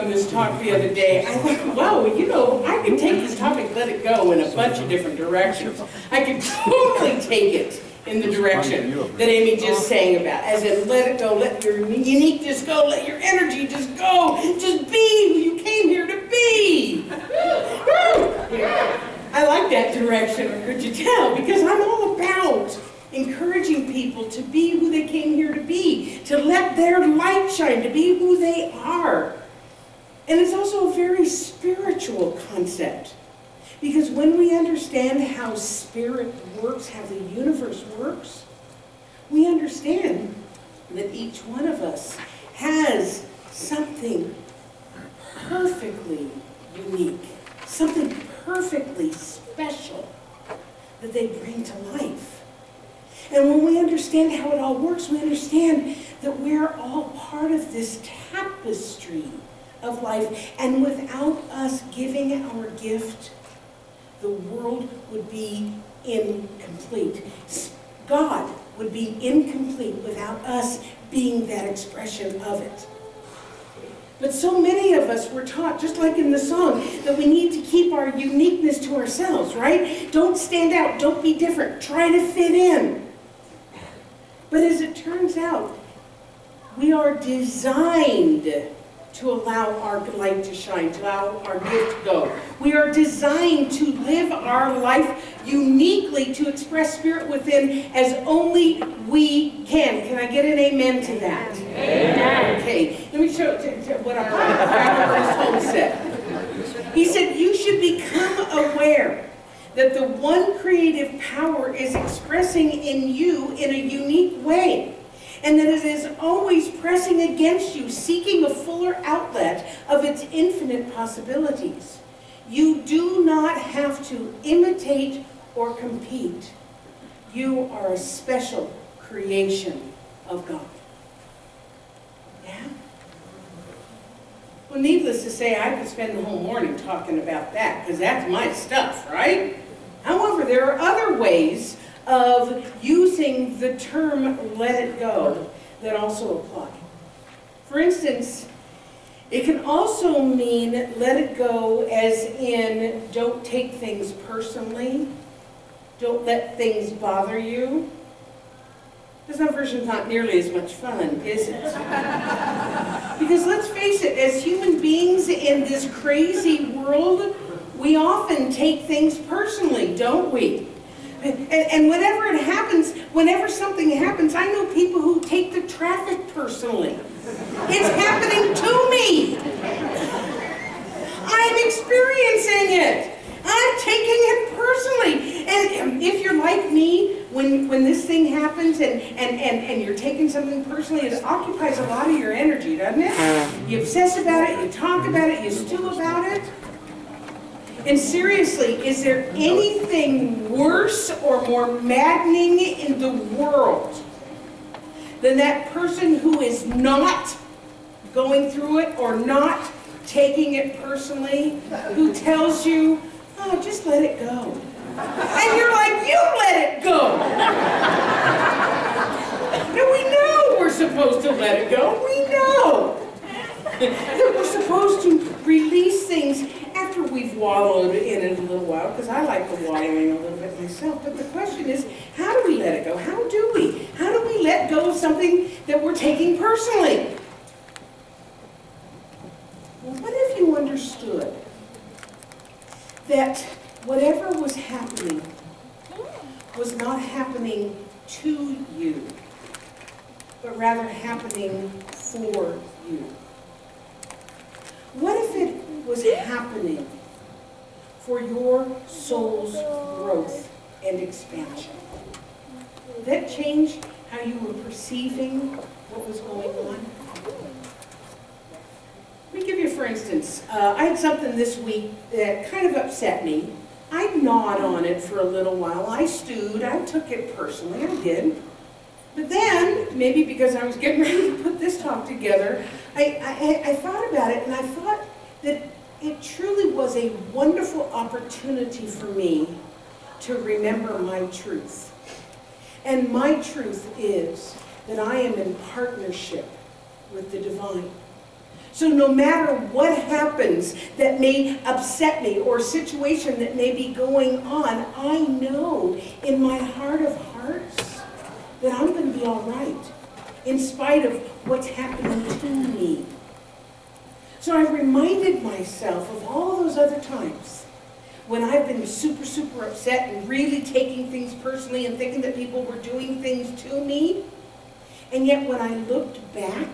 on this talk the other day, I thought, wow, you know, I could take this topic, let it go, in a bunch of different directions. I could totally take it in the direction that Amy just sang about, as in let it go, let your uniqueness go, let your energy just go, just be who you came here to be. I like that direction, could you tell? Because I'm all about encouraging people to be who they came here to be, to let their light shine, to be who they are. And it's also a very spiritual concept. Because when we understand how spirit works, how the universe works, we understand that each one of us has something perfectly unique, something perfectly special that they bring to life. And when we understand how it all works, we understand that we're all part of this tapestry of life. And without us giving our gift, the world would be incomplete. God would be incomplete without us being that expression of it. But so many of us were taught, just like in the song, that we need to keep our uniqueness to ourselves, right? Don't stand out, don't be different, try to fit in. But as it turns out, we are designed to allow our light to shine, to allow our gift to go. We are designed to live our life uniquely, to express spirit within as only we can. Can I get an amen to that? Amen. Okay, let me show what Frank Holmes said. He said, you should become aware that the one creative power is expressing in you in a unique way, and that it is always pressing against you, seeking a fuller outlet of its infinite possibilities. You do not have to imitate or compete. You are a special creation of God. Yeah? Well, needless to say, I could spend the whole morning talking about that, because that's my stuff, right? However, there are other ways of using the term let it go that also apply. For instance, it can also mean let it go as in don't take things personally, don't let things bother you. This version's not nearly as much fun, is it? Because let's face it, as human beings in this crazy world, we often take things personally, don't we? And whenever it happens, whenever something happens, I know people who take the traffic personally. It's happening to me. I'm experiencing it. I'm taking it personally. And if you're like me, when this thing happens and you're taking something personally, it occupies a lot of your energy, doesn't it? You obsess about it, you talk about it, you stew about it. And seriously, is there anything worse or more maddening in the world than that person who is not going through it or not taking it personally, who tells you, oh, just let it go. And you're like, you let it go. And we know we're supposed to let it go. We know that we're supposed to release things after we've wallowed in it a little while, because I like the wallowing a little bit myself. But the question is, how do we let it go? How do we? How do we let go of something that we're taking personally? Well, what if you understood that whatever was happening was not happening to you, but rather happening for you? What if it was happening for your soul's growth and expansion? Would that change how you were perceiving what was going on? Let me give you, for instance, I had something this week that kind of upset me. I gnawed on it for a little while. I stewed. I took it personally. I did. But then, maybe because I was getting ready to put this talk together, I thought about it, and I thought that it truly was a wonderful opportunity for me to remember my truth. And my truth is that I am in partnership with the divine. So no matter what happens that may upset me or a situation that may be going on, I know in my heart of hearts that I'm going to be all right in spite of what's happening to me. So I reminded myself of all those other times when I've been super, super upset and really taking things personally and thinking that people were doing things to me. And yet when I looked back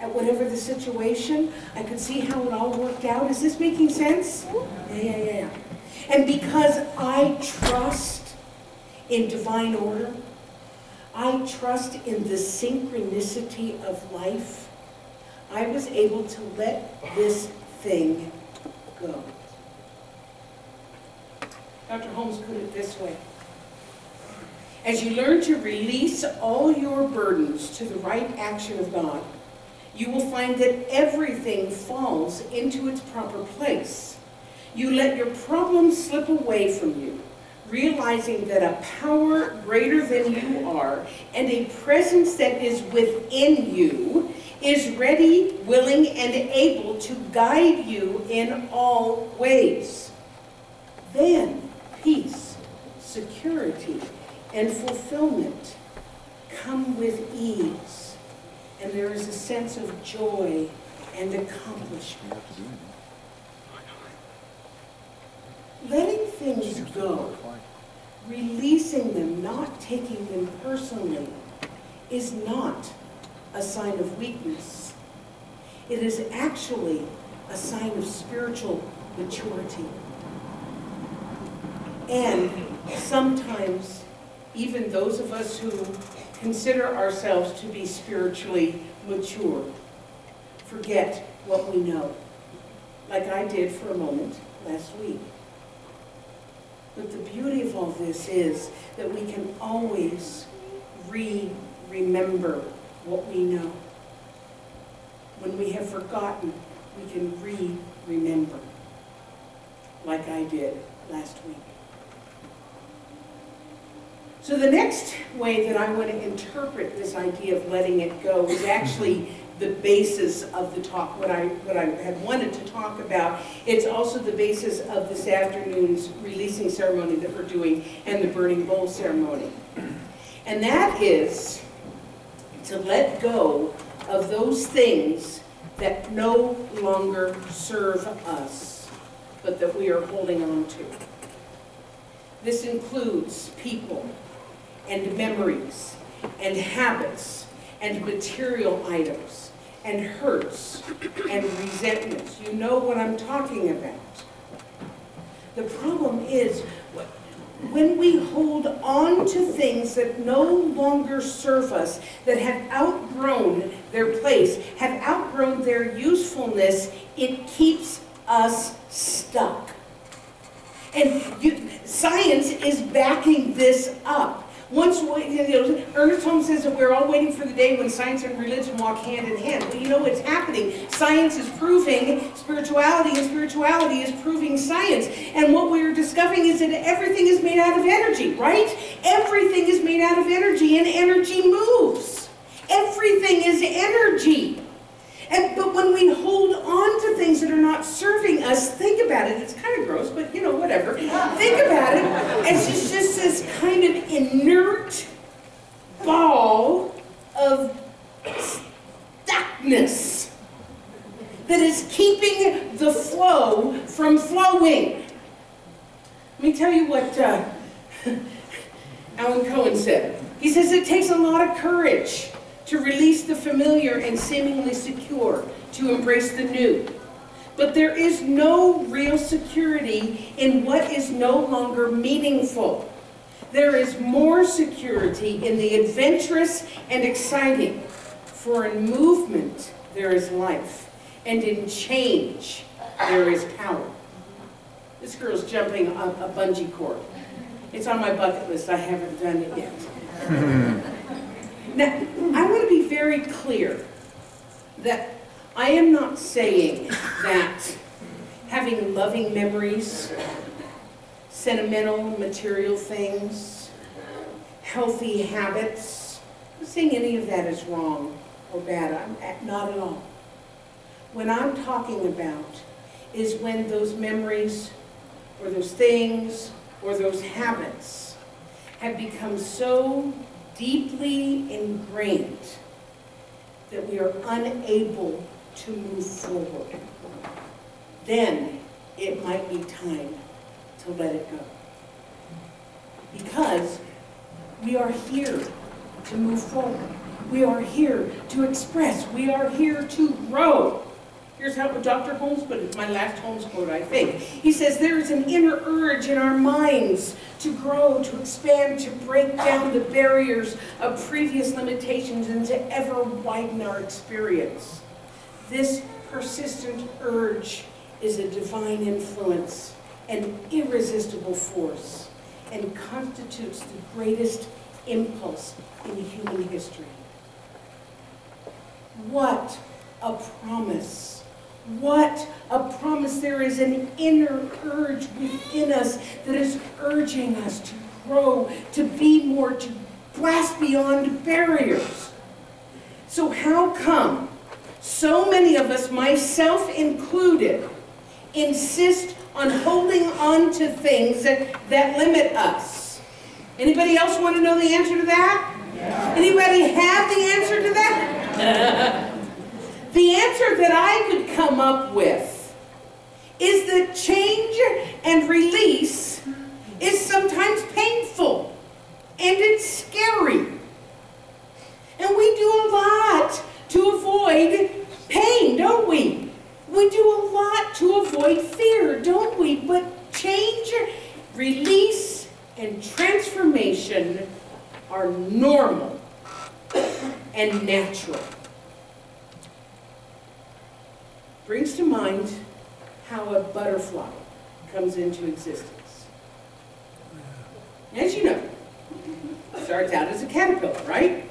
at whatever the situation, I could see how it all worked out. Is this making sense? Yeah. And because I trust in divine order, I trust in the synchronicity of life, I was able to let this thing go. Dr. Holmes put it this way. As you learn to release all your burdens to the right action of God, you will find that everything falls into its proper place. You let your problems slip away from you, realizing that a power greater than you are and a presence that is within you is ready, willing, and able to guide you in all ways. Then peace, security, and fulfillment come with ease, and there is a sense of joy and accomplishment. Letting things go, releasing them, not taking them personally, is not a sign of weakness. It is actually a sign of spiritual maturity. And sometimes, even those of us who consider ourselves to be spiritually mature forget what we know, like I did for a moment last week. But the beauty of all this is that we can always remember what we know. When we have forgotten, we can remember, like I did last week. So the next way that I want to interpret this idea of letting it go is actually the basis of the talk, what I had wanted to talk about. It's also the basis of this afternoon's releasing ceremony that we're doing and the burning bowl ceremony. And that is to let go of those things that no longer serve us, but that we are holding on to. This includes people, and memories, and habits, and material items, and hurts, and resentments. You know what I'm talking about. The problem is, when we hold on to things that no longer serve us, that have outgrown their place, have outgrown their usefulness, it keeps us stuck. And science is backing this up. Ernest Holmes says that we're all waiting for the day when science and religion walk hand in hand. Well, you know what's happening. Science is proving spirituality, and spirituality is proving science. And what we're discovering is that everything is made out of energy, right? Everything is made out of energy, and energy moves. Everything is energy. But when we hold on to things that are not serving us, think about it. It's kind of gross, but you know, whatever. Think about it as just this kind of inert ball of stuckness that is keeping the flow from flowing. Let me tell you what Alan Cohen said. He says it takes a lot of courage to release the familiar and seemingly secure, to embrace the new. But there is no real security in what is no longer meaningful. There is more security in the adventurous and exciting. For in movement there is life, and in change there is power. This girl's jumping up a bungee cord. It's on my bucket list. I haven't done it yet. Now, I want to be very clear that I am not saying that having loving memories, sentimental, material things, healthy habits, I'm not saying any of that is wrong or bad. Not at all. what I'm talking about is when those memories or those things or those habits have become so deeply ingrained that we are unable to move forward. Then it might be time to let it go. Because we are here to move forward. We are here to express. We are here to grow. Here's how Dr. Holmes put it, my last Holmes quote, I think. He says, there is an inner urge in our minds to grow, to expand, to break down the barriers of previous limitations and to ever widen our experience. This persistent urge is a divine influence, an irresistible force, and constitutes the greatest impulse in human history. What a promise. What a promise. There is an inner urge within us that is urging us to grow, to be more, to blast beyond barriers. So how come so many of us, myself included, insist on holding on to things that limit us? Anybody else want to know the answer to that? Yeah. Anybody have the answer to that? The answer that I could come up with is that change and release is sometimes painful and it's scary. And we do a lot to avoid pain, don't we? We do a lot to avoid fear, don't we? But change, release, and transformation are normal and natural. Brings to mind how a butterfly comes into existence. As you know, it starts out as a caterpillar, right?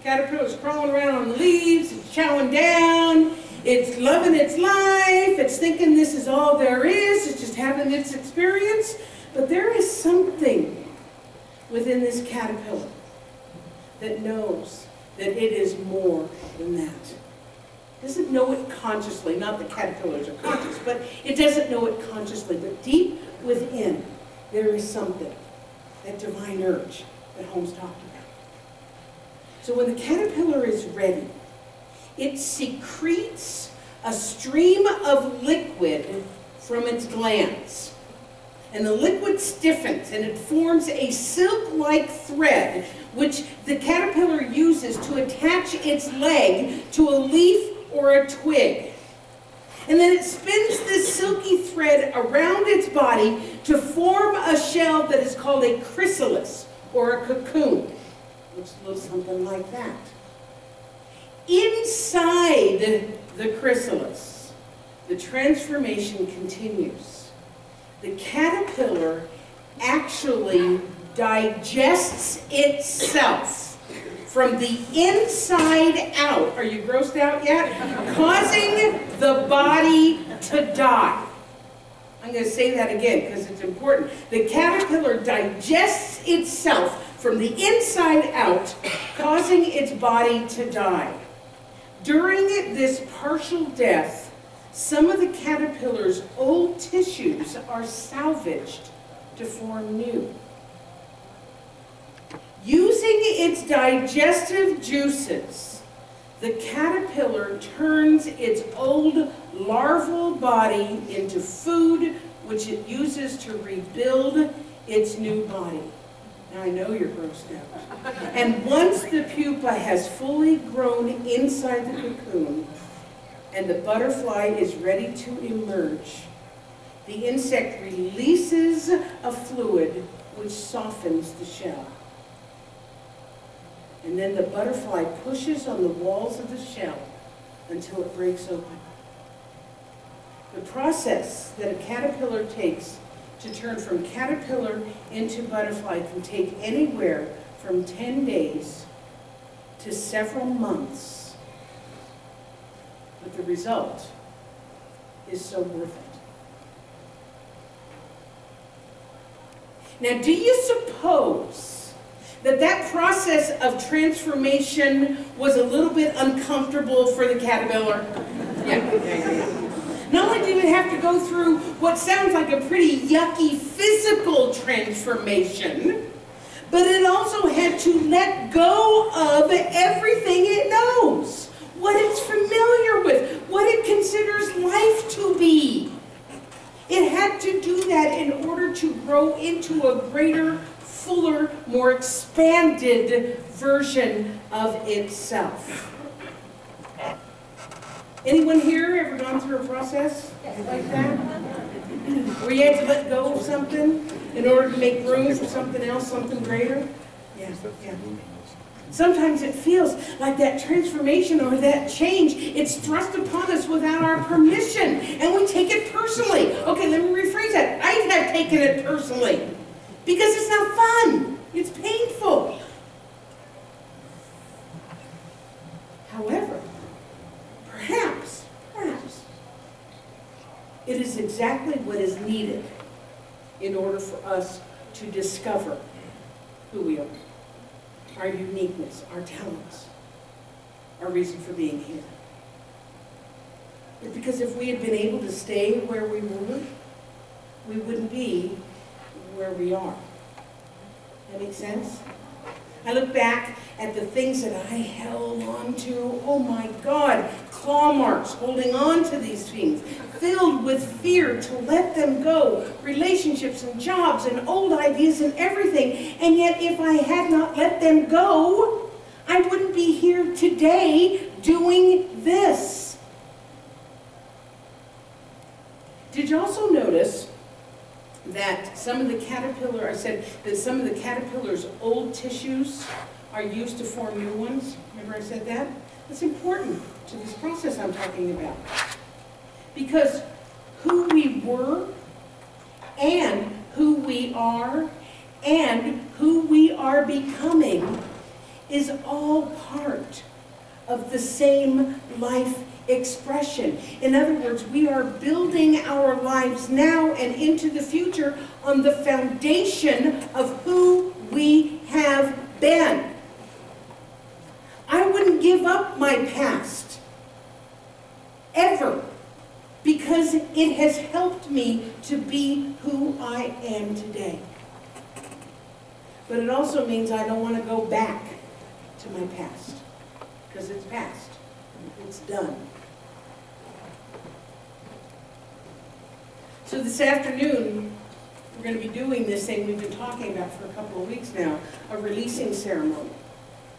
Caterpillar's crawling around on the leaves, it's chowing down, it's loving its life, it's thinking this is all there is, it's just having its experience. But there is something within this caterpillar that knows that it is more than that. It doesn't know it consciously, not that caterpillars are conscious, but it doesn't know it consciously. But deep within, there is something, that divine urge that Holmes talked about. So when the caterpillar is ready, it secretes a stream of liquid from its glands. And the liquid stiffens and it forms a silk-like thread which the caterpillar uses to attach its leg to a leaf or a twig. And then it spins this silky thread around its body to form a shell that is called a chrysalis or a cocoon. Looks a little something like that. Inside the chrysalis, the transformation continues. The caterpillar actually digests itself from the inside out. Are you grossed out yet? Causing the body to die. I'm going to say that again because it's important. The caterpillar digests itself from the inside out, causing its body to die. During this partial death, some of the caterpillar's old tissues are salvaged to form new. Using its digestive juices, the caterpillar turns its old larval body into food, which it uses to rebuild its new body. Now I know you're grossed out. And once the pupa has fully grown inside the cocoon, and the butterfly is ready to emerge, the insect releases a fluid which softens the shell. And then the butterfly pushes on the walls of the shell until it breaks open. The process that a caterpillar takes to turn from caterpillar into butterfly can take anywhere from 10 days to several months. But the result is so worth it. Now, do you suppose that process of transformation was a little bit uncomfortable for the caterpillar? Yeah. Not only did it have to go through what sounds like a pretty yucky physical transformation, but it also had to let go of everything it knows, what it's familiar with, what it considers life to be. It had to do that in order to grow into a greater, fuller, more expanded version of itself. Anyone here ever gone through a process like that? Where you had to let go of something in order to make room for something else, something greater? Yeah. Sometimes it feels like that transformation or that change, it's thrust upon us without our permission, and we take it personally. Okay, let me rephrase that. I have taken it personally because it's not fun. It's painful. However, perhaps, it is exactly what is needed in order for us to discover who we are, our uniqueness, our talents, our reason for being here. Because if we had been able to stay where we were, we wouldn't be where we are. That makes sense? I look back at the things that I held on to. Oh my God, claw marks, holding on to these things, filled with fear to let them go. Relationships and jobs and old ideas and everything. And yet if I had not let them go, I wouldn't be here today doing this. Did you also notice that some of the caterpillar, I said that some of the caterpillar's old tissues are used to form new ones? Remember I said that? That's important to this process I'm talking about. Because who we were and who we are and who we are becoming is all part of the same life expression. In other words, we are building our lives now and into the future on the foundation of who we have been. I wouldn't give up my past, ever, because it has helped me to be who I am today. But it also means I don't want to go back to my past, because it's past. It's done. So this afternoon, we're going to be doing this thing we've been talking about for a couple of weeks now, a releasing ceremony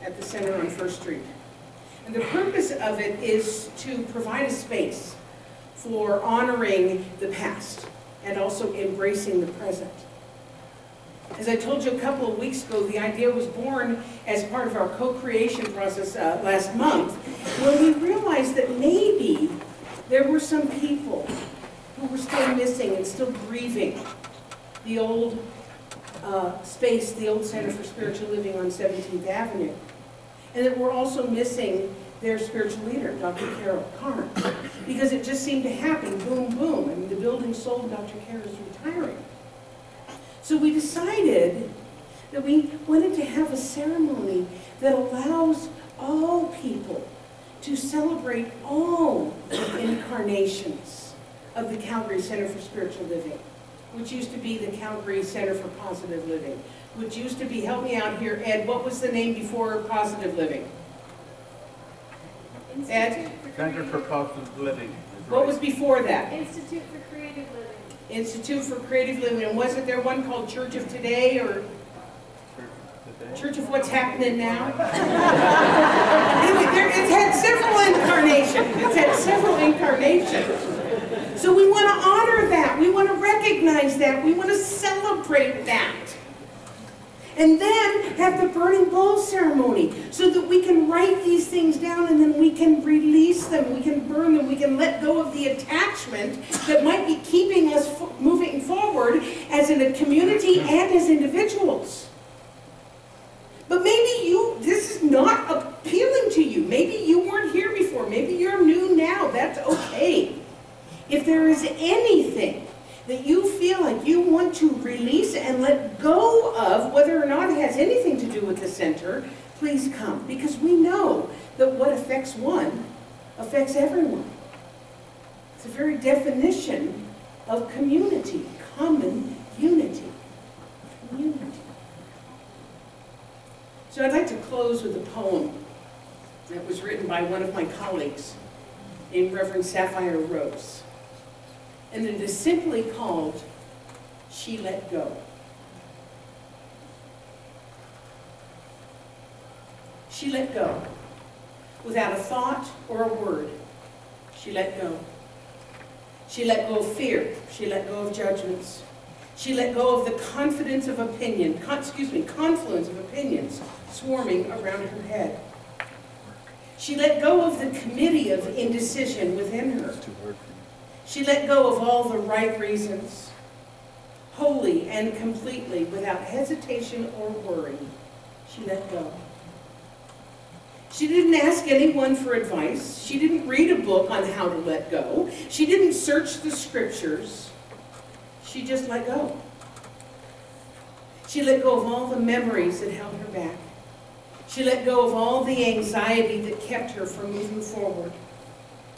at the center on First Street. And the purpose of it is to provide a space for honoring the past and also embracing the present. As I told you a couple of weeks ago, the idea was born as part of our co-creation process last month, when we realized that maybe there were some people who were still missing and still grieving the old space, the old Center for Spiritual Living on 17th Avenue. And that we're also missing their spiritual leader, Dr. Carol, because it just seemed to happen, boom, boom. I mean, the building sold, Dr. Carol is retiring. So we decided that we wanted to have a ceremony that allows all people to celebrate all the incarnations of the Calgary Center for Spiritual Living, which used to be the Calgary Center for Positive Living, which used to be, help me out here, Ed, what was the name before Positive Living? Ed? Center for Positive Living. What was before that? Institute for Creative Living. Institute for Creative Living. And wasn't there one called Church of Today, or Church of What's Happening Now? Anyway, it's had several incarnations. It's had several incarnations. So we want to honor that. We want to recognize that. We want to celebrate that. And then have the burning bowl ceremony so that we can write these things down and then we can release them, we can burn them, we can let go of the attachment that might be keeping us moving forward as in a community and as individuals. But maybe this is not appealing to you. Maybe you weren't here before. Maybe you're new now. That's okay. If there is anything that you feel like you want to release and let go of, whether or not it has anything to do with the center, please come. Because we know that what affects one affects everyone. the very definition of community, common unity. Community. So I'd like to close with a poem that was written by one of my colleagues named Reverend Sapphire Rose. And it is simply called, She Let Go. She let go. Without a thought or a word, she let go. She let go of fear. She let go of judgments. She let go of the confluence of opinions swarming around her head. She let go of the committee of indecision within her. She let go of all the right reasons, wholly and completely, without hesitation or worry. She let go. She didn't ask anyone for advice. She didn't read a book on how to let go. She didn't search the scriptures. She just let go. She let go of all the memories that held her back. She let go of all the anxiety that kept her from moving forward.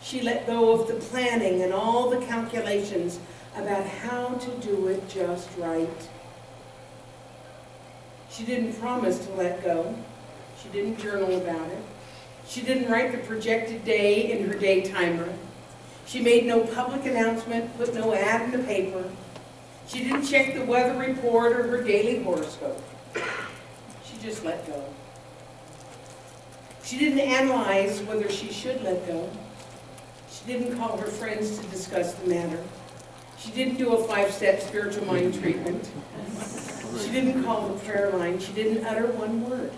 She let go of the planning and all the calculations about how to do it just right. She didn't promise to let go. She didn't journal about it. She didn't write the projected day in her day timer. She made no public announcement, put no ad in the paper. She didn't check the weather report or her daily horoscope. She just let go. She didn't analyze whether she should let go. She didn't call her friends to discuss the matter. She didn't do a 5-step spiritual mind treatment. She didn't call the prayer line. She didn't utter one word.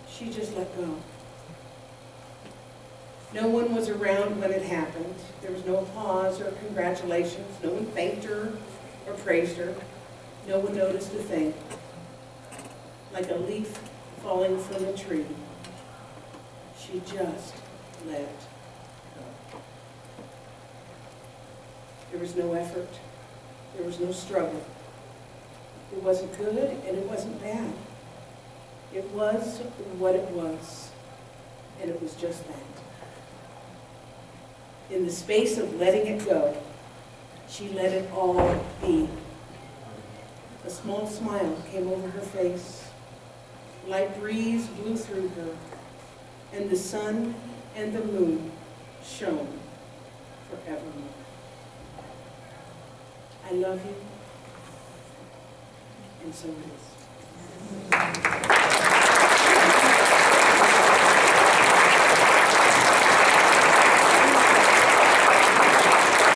She just let go. No one was around when it happened. There was no applause or congratulations. No one thanked her or praised her. No one noticed a thing. Like a leaf falling from a tree, she just let go. There was no effort. There was no struggle. It wasn't good and it wasn't bad. It was what it was, and it was just that. In the space of letting it go, she let it all be. A small smile came over her face. A light breeze blew through her, and the sun and the moon shone forevermore. I love you, and so it is.